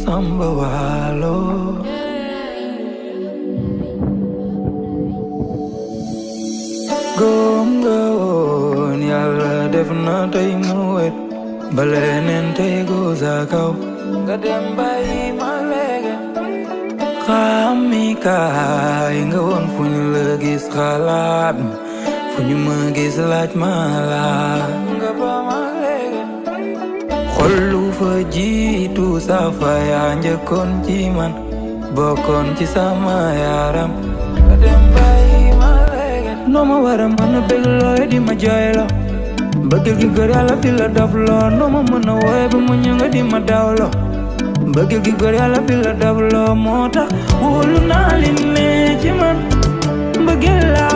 samba waalo góom nga woon yàlla def na tey mu wet ba leneen tey gu sa kaw nga dem bàyyi ma léegi xami kaay nga woon fu ñu la gis xalaat fu ñu ma gis laaj ma laaj nga ba ma léegi xol lu fa jiitu safa yaa njëkkoon ci man bokkoon ci sama yaram nga dem bàyyi ma léegi noo ma war a mën a bëgg looy di ma jooy la mbëggeel gi gër yàlla di la daf loo noo ma mën a wooye ba mu ñëw nga di ma daw loo mbëggeel gi gër yàlla di la daf loo moo tax wóolu naa li ne ci man mbëggeel laa